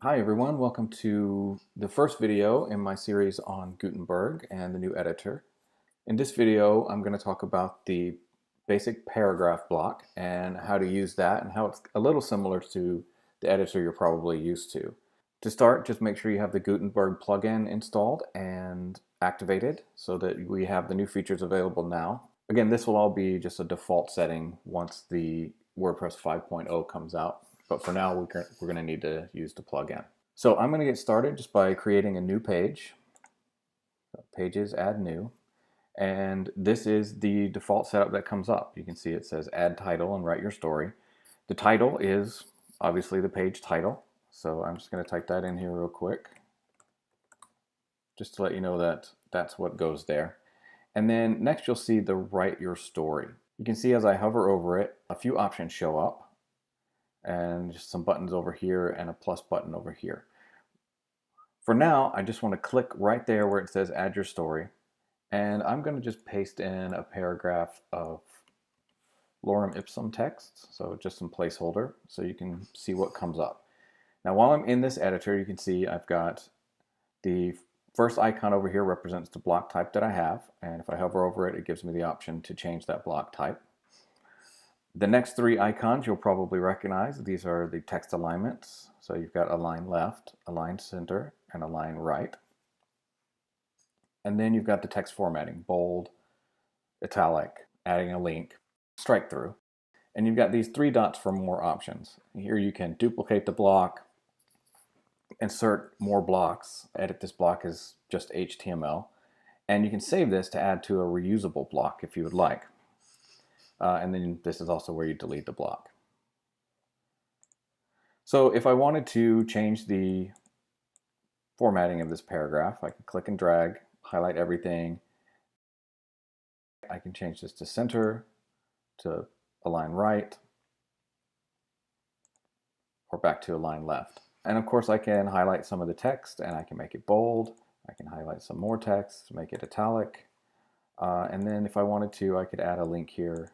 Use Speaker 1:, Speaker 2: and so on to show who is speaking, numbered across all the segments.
Speaker 1: Hi everyone, welcome to the first video in my series on Gutenberg and the new editor. In this video, I'm going to talk about the basic paragraph block and how to use that and how it's a little similar to the editor you're probably used to. To start, just make sure you have the Gutenberg plugin installed and activated so that we have the new features available now. Again, this will all be just a default setting once the WordPress 5.0 comes out. But for now, we're going to need to use the plugin. So I'm going to get started just by creating a new page. Pages, add new. And this is the default setup that comes up. You can see it says add title and write your story. The title is obviously the page title. So I'm just going to type that in here real quick, just to let you know that that's what goes there. And then next you'll see the write your story. You can see as I hover over it, a few options show up, and just some buttons over here and a plus button over here. For now, I just want to click right there where it says add your story, and I'm going to just paste in a paragraph of lorem ipsum text, so just some placeholder so you can see what comes up. Now while I'm in this editor, you can see I've got the first icon over here represents the block type that I have, and if I hover over it, it gives me the option to change that block type. The next three icons you'll probably recognize. These are the text alignments. So you've got align left, align center, and align right. And then you've got the text formatting, bold, italic, adding a link, strike through. And you've got these three dots for more options. Here you can duplicate the block, insert more blocks, edit this block as just HTML, and you can save this to add to a reusable block if you would like. And then this is also where you delete the block. So if I wanted to change the formatting of this paragraph, I can click and drag, highlight everything. I can change this to center, to align right, or back to align left. And of course I can highlight some of the text and I can make it bold. I can highlight some more text, make it italic. And then if I wanted to, I could add a link here.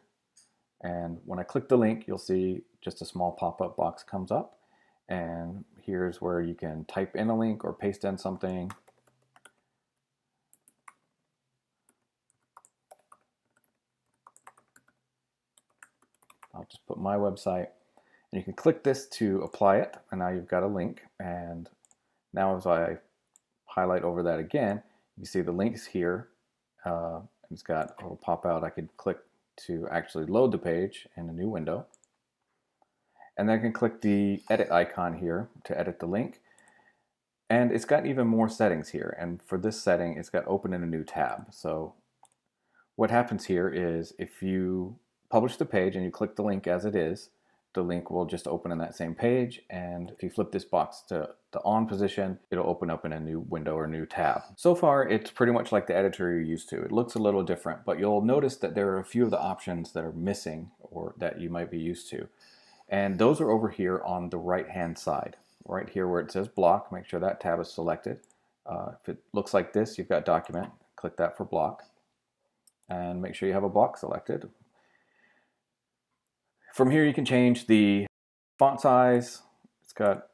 Speaker 1: And when I click the link, you'll see just a small pop-up box comes up. And here's where you can type in a link or paste in something. I'll just put my website. And you can click this to apply it. And now you've got a link. And now as I highlight over that again, you see the links here. It's got a little pop out. I could click to actually load the page in a new window. And then I can click the edit icon here to edit the link. And it's got even more settings here. And for this setting, it's got open in a new tab. So what happens here is if you publish the page and you click the link as it is, the link will just open in that same page. And if you flip this box to the on position, it'll open up in a new window or new tab. So far, it's pretty much like the editor you're used to. It looks a little different, but you'll notice that there are a few of the options that are missing or that you might be used to. And those are over here on the right-hand side. Right here where it says block, make sure that tab is selected. If it looks like this, you've got document, click that for block. And make sure you have a block selected. From here you can change the font size. It's got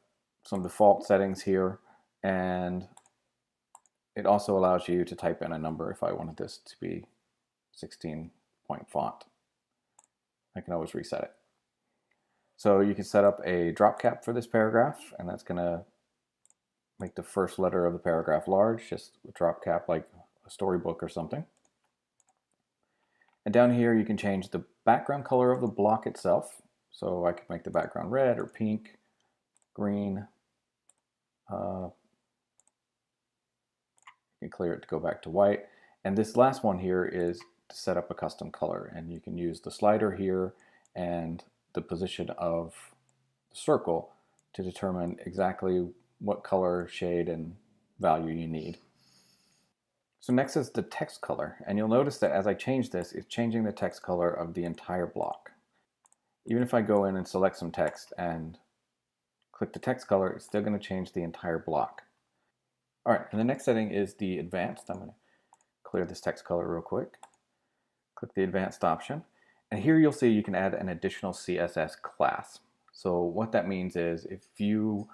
Speaker 1: some default settings here, and it also allows you to type in a number if I wanted this to be 16-point font. I can always reset it. So you can set up a drop cap for this paragraph, and that's going to make the first letter of the paragraph large, just a drop cap like a storybook or something. And down here you can change the background color of the block itself. So I could make the background red or pink, green. You can clear it to go back to white. And this last one here is to set up a custom color. And you can use the slider here and the position of the circle to determine exactly what color, shade, and value you need. So next is the text color, and you'll notice that as I change this, it's changing the text color of the entire block. Even if I go in and select some text and click the text color, it's still going to change the entire block. All right, and the next setting is the advanced. I'm going to clear this text color real quick. Click the advanced option, and here you'll see you can add an additional CSS class. So what that means is if you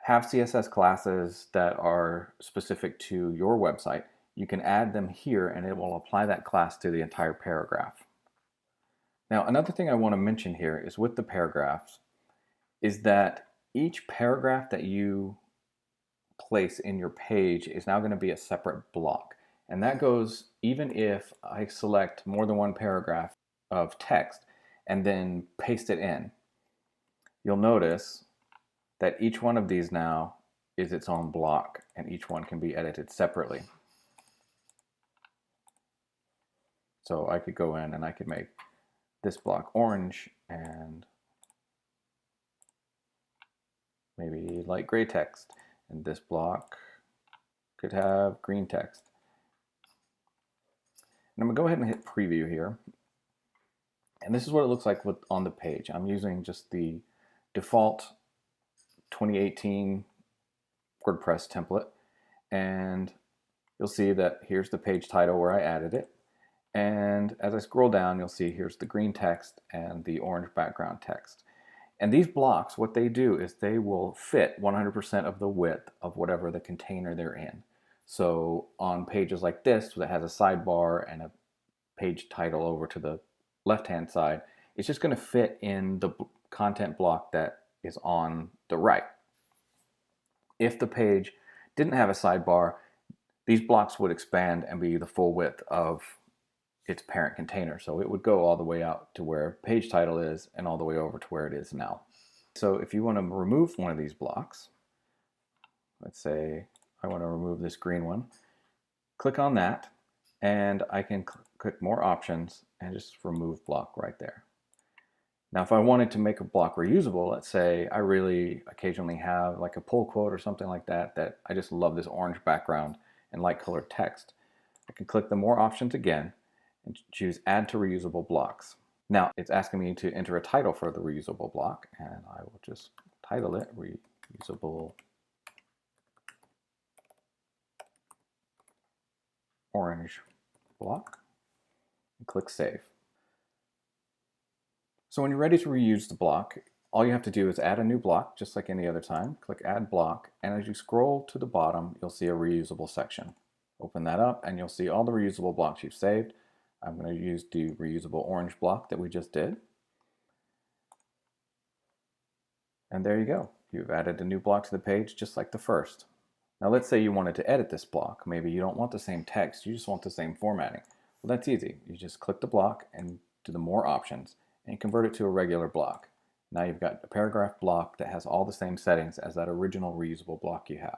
Speaker 1: have CSS classes that are specific to your website, you can add them here and it will apply that class to the entire paragraph. Now, another thing I want to mention here is with the paragraphs is that each paragraph that you place in your page is now going to be a separate block. And that goes even if I select more than one paragraph of text and then paste it in. You'll notice that each one of these now is its own block and each one can be edited separately. So I could go in and I could make this block orange and maybe light gray text, and this block could have green text. And I'm gonna go ahead and hit preview here. And this is what it looks like on the page. I'm using just the default 2018 WordPress template. And you'll see that here's the page title where I added it. And as I scroll down, you'll see here's the green text and the orange background text. And these blocks, what they do is they will fit 100% of the width of whatever the container they're in. So on pages like this that has a sidebar and a page title over to the left-hand side, it's just going to fit in the content block that is on the right. If the page didn't have a sidebar, these blocks would expand and be the full width of its parent container. So it would go all the way out to where page title is and all the way over to where it is now. So if you want to remove one of these blocks, let's say I want to remove this green one, click on that and I can click more options and just remove block right there. Now if I wanted to make a block reusable, let's say I really occasionally have like a pull quote or something like that, that I just love this orange background and light colored text, I can click the more options again and choose add to reusable blocks. Now it's asking me to enter a title for the reusable block, and I will just title it reusable orange block and click save. So when you're ready to reuse the block, all you have to do is add a new block just like any other time. Click add block, and as you scroll to the bottom you'll see a reusable section. Open that up and you'll see all the reusable blocks you've saved. I'm going to use the reusable orange block that we just did. And there you go. You've added a new block to the page just like the first. Now let's say you wanted to edit this block. Maybe you don't want the same text, you just want the same formatting. Well, that's easy. You just click the block and do the more options and convert it to a regular block. Now you've got a paragraph block that has all the same settings as that original reusable block you have.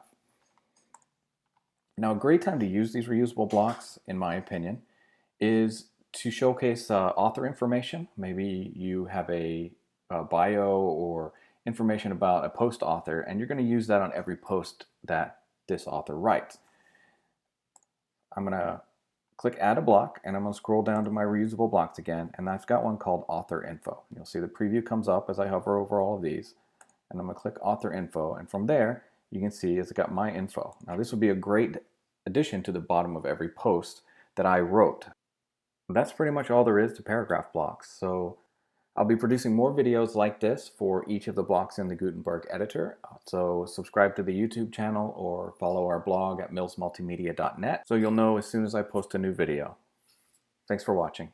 Speaker 1: Now a great time to use these reusable blocks, in my opinion, is to showcase author information. Maybe you have a bio or information about a post author and you're going to use that on every post that this author writes. I'm going to click add a block and I'm going to scroll down to my reusable blocks again, and I've got one called author info. You'll see the preview comes up as I hover over all of these, and I'm going to click author info, and from there you can see it's got my info. Now this would be a great addition to the bottom of every post that I wrote. That's pretty much all there is to paragraph blocks. So I'll be producing more videos like this for each of the blocks in the Gutenberg editor. So subscribe to the YouTube channel or follow our blog at millsmultimedia.net so you'll know as soon as I post a new video. Thanks for watching.